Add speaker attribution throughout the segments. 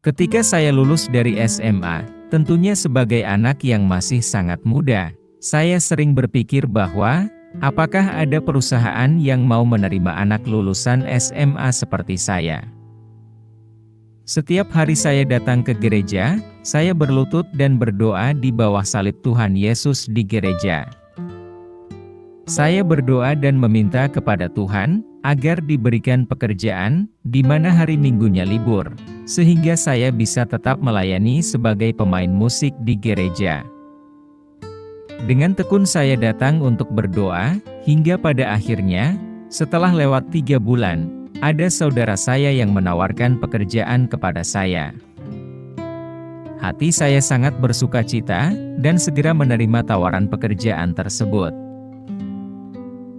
Speaker 1: Ketika saya lulus dari SMA, tentunya sebagai anak yang masih sangat muda, saya sering berpikir bahwa, apakah ada perusahaan yang mau menerima anak lulusan SMA seperti saya? Setiap hari saya datang ke gereja, saya berlutut dan berdoa di bawah salib Tuhan Yesus di gereja. Saya berdoa dan meminta kepada Tuhan, agar diberikan pekerjaan, di mana hari Minggunya libur, sehingga saya bisa tetap melayani sebagai pemain musik di gereja. Dengan tekun saya datang untuk berdoa, hingga pada akhirnya, setelah lewat 3 bulan, ada saudara saya yang menawarkan pekerjaan kepada saya. Hati saya sangat bersukacita, dan segera menerima tawaran pekerjaan tersebut.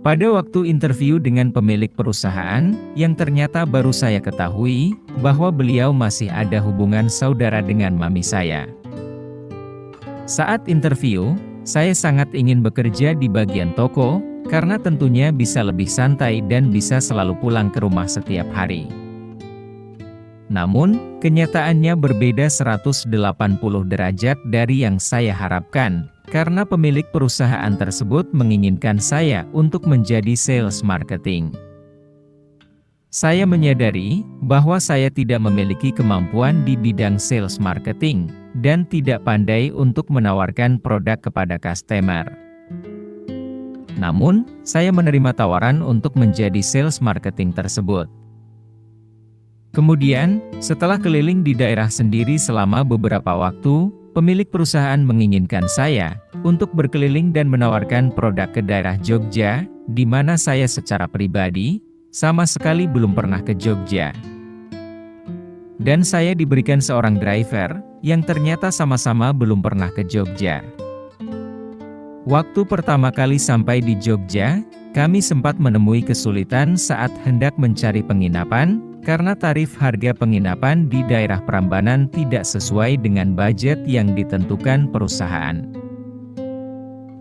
Speaker 1: Pada waktu interview dengan pemilik perusahaan, yang ternyata baru saya ketahui, bahwa beliau masih ada hubungan saudara dengan mami saya. Saat interview, saya sangat ingin bekerja di bagian toko, karena tentunya bisa lebih santai dan bisa selalu pulang ke rumah setiap hari. Namun, kenyataannya berbeda 180 derajat dari yang saya harapkan, karena pemilik perusahaan tersebut menginginkan saya untuk menjadi sales marketing. Saya menyadari bahwa saya tidak memiliki kemampuan di bidang sales marketing, dan tidak pandai untuk menawarkan produk kepada customer. Namun, saya menerima tawaran untuk menjadi sales marketing tersebut. Kemudian, setelah keliling di daerah sendiri selama beberapa waktu, pemilik perusahaan menginginkan saya untuk berkeliling dan menawarkan produk ke daerah Jogja, di mana saya secara pribadi sama sekali belum pernah ke Jogja. Dan saya diberikan seorang driver yang ternyata sama-sama belum pernah ke Jogja. Waktu pertama kali sampai di Jogja, kami sempat menemui kesulitan saat hendak mencari penginapan, karena tarif harga penginapan di daerah Prambanan tidak sesuai dengan budget yang ditentukan perusahaan.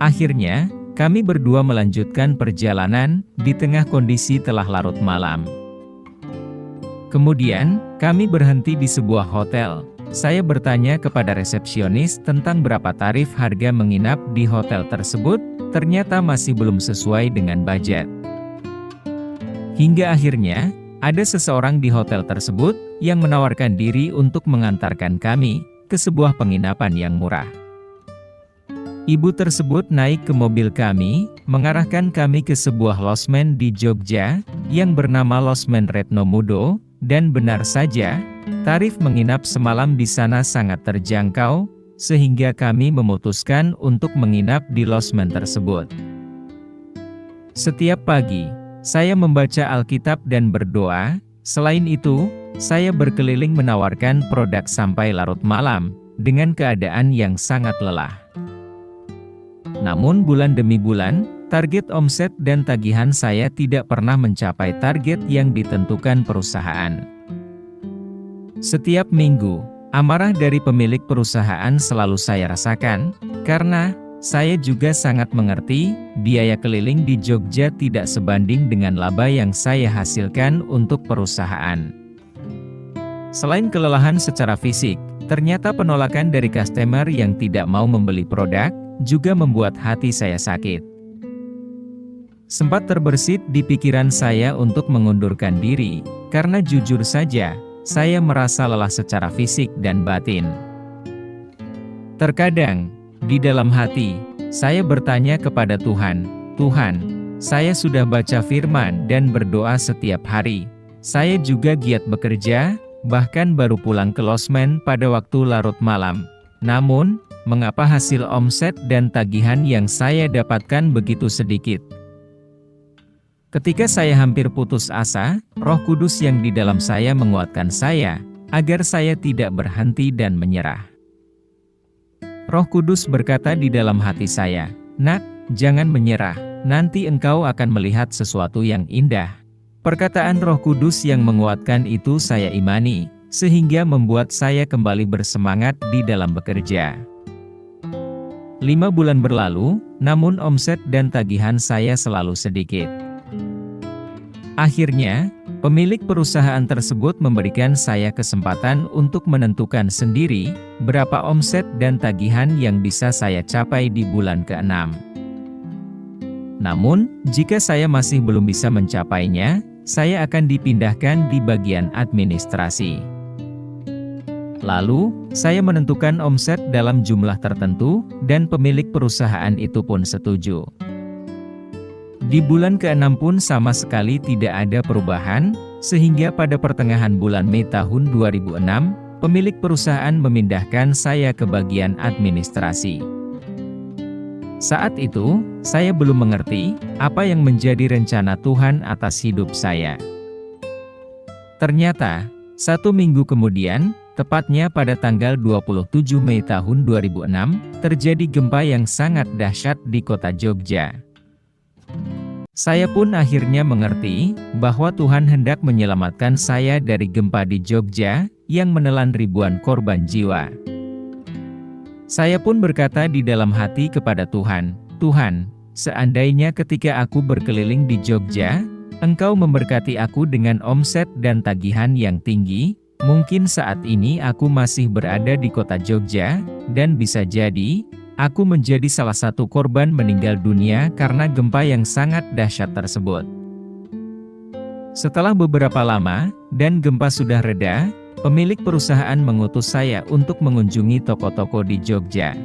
Speaker 1: Akhirnya, kami berdua melanjutkan perjalanan, di tengah kondisi telah larut malam. Kemudian, kami berhenti di sebuah hotel. Saya bertanya kepada resepsionis tentang berapa tarif harga menginap di hotel tersebut, ternyata masih belum sesuai dengan budget. Hingga akhirnya, ada seseorang di hotel tersebut yang menawarkan diri untuk mengantarkan kami ke sebuah penginapan yang murah. Ibu tersebut naik ke mobil kami, mengarahkan kami ke sebuah losmen di Jogja, yang bernama Losmen Retno Mudo, dan benar saja, tarif menginap semalam di sana sangat terjangkau, sehingga kami memutuskan untuk menginap di losmen tersebut. Setiap pagi, saya membaca Alkitab dan berdoa. Selain itu, saya berkeliling menawarkan produk sampai larut malam, dengan keadaan yang sangat lelah. Namun bulan demi bulan, target omset dan tagihan saya tidak pernah mencapai target yang ditentukan perusahaan. Setiap minggu, amarah dari pemilik perusahaan selalu saya rasakan, karena saya juga sangat mengerti, biaya keliling di Jogja tidak sebanding dengan laba yang saya hasilkan untuk perusahaan. Selain kelelahan secara fisik, ternyata penolakan dari customer yang tidak mau membeli produk, juga membuat hati saya sakit. Sempat terbersit di pikiran saya untuk mengundurkan diri, karena jujur saja, saya merasa lelah secara fisik dan batin. Terkadang, di dalam hati, saya bertanya kepada Tuhan, "Tuhan, saya sudah baca firman dan berdoa setiap hari. Saya juga giat bekerja, bahkan baru pulang ke losmen pada waktu larut malam. Namun, mengapa hasil omset dan tagihan yang saya dapatkan begitu sedikit?" Ketika saya hampir putus asa, Roh Kudus yang di dalam saya menguatkan saya, agar saya tidak berhenti dan menyerah. Roh Kudus berkata di dalam hati saya, "Nak, jangan menyerah, nanti engkau akan melihat sesuatu yang indah." Perkataan Roh Kudus yang menguatkan itu saya imani, sehingga membuat saya kembali bersemangat di dalam bekerja. 5 bulan berlalu, namun omset dan tagihan saya selalu sedikit. Akhirnya, Pemilik perusahaan tersebut memberikan saya kesempatan untuk menentukan sendiri berapa omset dan tagihan yang bisa saya capai di bulan ke-6. Namun, jika saya masih belum bisa mencapainya, saya akan dipindahkan di bagian administrasi. Lalu, saya menentukan omset dalam jumlah tertentu, dan pemilik perusahaan itu pun setuju. Di bulan ke-6 pun sama sekali tidak ada perubahan, sehingga pada pertengahan bulan Mei tahun 2006, pemilik perusahaan memindahkan saya ke bagian administrasi. Saat itu, saya belum mengerti apa yang menjadi rencana Tuhan atas hidup saya. Ternyata, 1 minggu kemudian, tepatnya pada tanggal 27 Mei tahun 2006, terjadi gempa yang sangat dahsyat di kota Jogja. Saya pun akhirnya mengerti bahwa Tuhan hendak menyelamatkan saya dari gempa di Jogja yang menelan ribuan korban jiwa. Saya pun berkata di dalam hati kepada Tuhan, "Tuhan, seandainya ketika aku berkeliling di Jogja, Engkau memberkati aku dengan omset dan tagihan yang tinggi, mungkin saat ini aku masih berada di kota Jogja, dan bisa jadi aku menjadi salah satu korban meninggal dunia karena gempa yang sangat dahsyat tersebut." Setelah beberapa lama, dan gempa sudah reda, pemilik perusahaan mengutus saya untuk mengunjungi toko-toko di Jogja.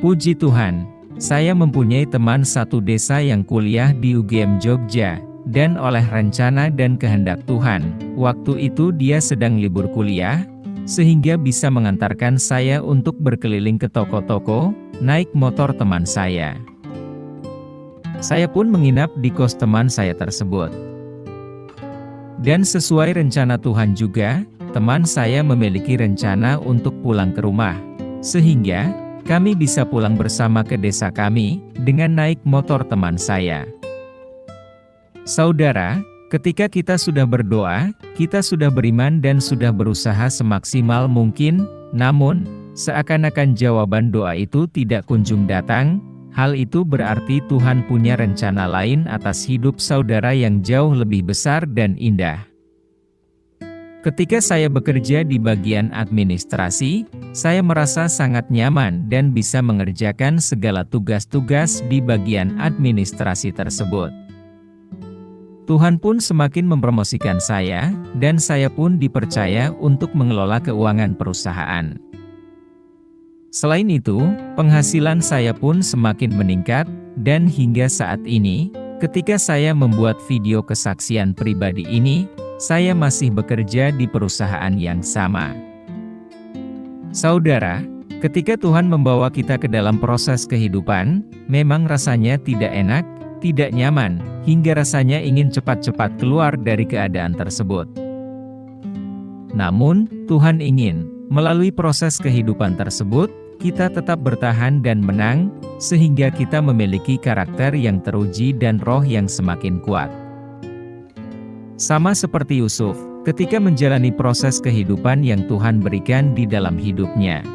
Speaker 1: Puji Tuhan, saya mempunyai teman satu desa yang kuliah di UGM Jogja, dan oleh rencana dan kehendak Tuhan, waktu itu dia sedang libur kuliah, sehingga bisa mengantarkan saya untuk berkeliling ke toko-toko, naik motor teman saya. Saya pun menginap di kos teman saya tersebut. Dan sesuai rencana Tuhan juga, teman saya memiliki rencana untuk pulang ke rumah, sehingga kami bisa pulang bersama ke desa kami, dengan naik motor teman saya. Saudara, ketika kita sudah berdoa, kita sudah beriman dan sudah berusaha semaksimal mungkin, namun, seakan-akan jawaban doa itu tidak kunjung datang. Hal itu berarti Tuhan punya rencana lain atas hidup saudara yang jauh lebih besar dan indah. Ketika saya bekerja di bagian administrasi, saya merasa sangat nyaman dan bisa mengerjakan segala tugas-tugas di bagian administrasi tersebut. Tuhan pun semakin mempromosikan saya, dan saya pun dipercaya untuk mengelola keuangan perusahaan. Selain itu, penghasilan saya pun semakin meningkat, dan hingga saat ini, ketika saya membuat video kesaksian pribadi ini, saya masih bekerja di perusahaan yang sama. Saudara, ketika Tuhan membawa kita ke dalam proses kehidupan, memang rasanya tidak enak, tidak nyaman, hingga rasanya ingin cepat-cepat keluar dari keadaan tersebut. Namun, Tuhan ingin melalui proses kehidupan tersebut, kita tetap bertahan dan menang, sehingga kita memiliki karakter yang teruji dan roh yang semakin kuat. Sama seperti Yusuf, ketika menjalani proses kehidupan yang Tuhan berikan di dalam hidupnya.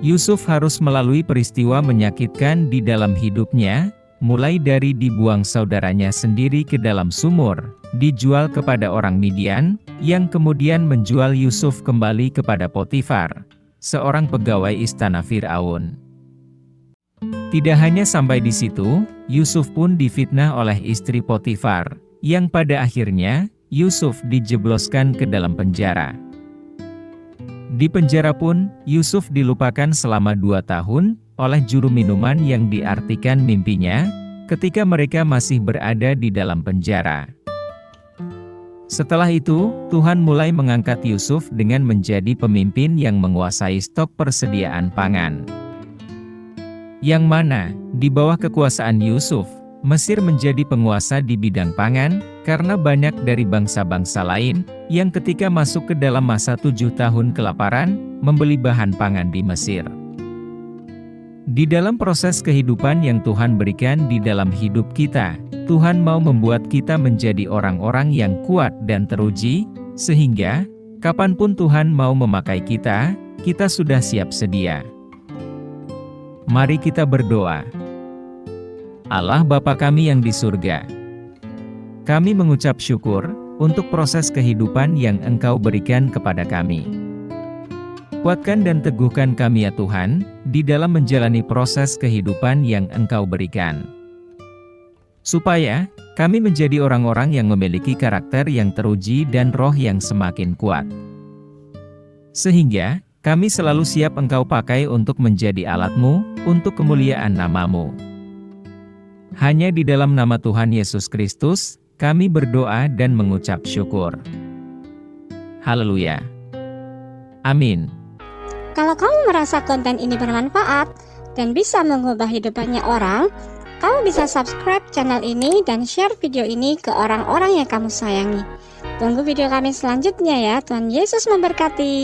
Speaker 1: Yusuf harus melalui peristiwa menyakitkan di dalam hidupnya, mulai dari dibuang saudaranya sendiri ke dalam sumur, dijual kepada orang Midian, yang kemudian menjual Yusuf kembali kepada Potifar, seorang pegawai istana Firaun. Tidak hanya sampai di situ, Yusuf pun difitnah oleh istri Potifar, yang pada akhirnya, Yusuf dijebloskan ke dalam penjara. Di penjara pun, Yusuf dilupakan selama 2 tahun, oleh juru minuman yang diartikan mimpinya, ketika mereka masih berada di dalam penjara. Setelah itu, Tuhan mulai mengangkat Yusuf dengan menjadi pemimpin yang menguasai stok persediaan pangan. Yang mana, di bawah kekuasaan Yusuf, Mesir menjadi penguasa di bidang pangan, karena banyak dari bangsa-bangsa lain, yang ketika masuk ke dalam masa 7 tahun kelaparan, membeli bahan pangan di Mesir. Di dalam proses kehidupan yang Tuhan berikan di dalam hidup kita, Tuhan mau membuat kita menjadi orang-orang yang kuat dan teruji, sehingga, kapanpun Tuhan mau memakai kita, kita sudah siap sedia. Mari kita berdoa. Allah Bapa kami yang di surga, Kami mengucap syukur untuk proses kehidupan yang Engkau berikan kepada kami. Kuatkan dan teguhkan kami ya Tuhan, di dalam menjalani proses kehidupan yang Engkau berikan. Supaya kami menjadi orang-orang yang memiliki karakter yang teruji dan roh yang semakin kuat. Sehingga kami selalu siap Engkau pakai untuk menjadi alat-Mu, untuk kemuliaan nama-Mu. Hanya di dalam nama Tuhan Yesus Kristus, kami berdoa dan mengucap syukur. Haleluya. Amin.
Speaker 2: Kalau kamu merasa konten ini bermanfaat dan bisa mengubah hidup banyak orang, kamu bisa subscribe channel ini dan share video ini ke orang-orang yang kamu sayangi. Tunggu video kami selanjutnya ya. Tuhan Yesus memberkati.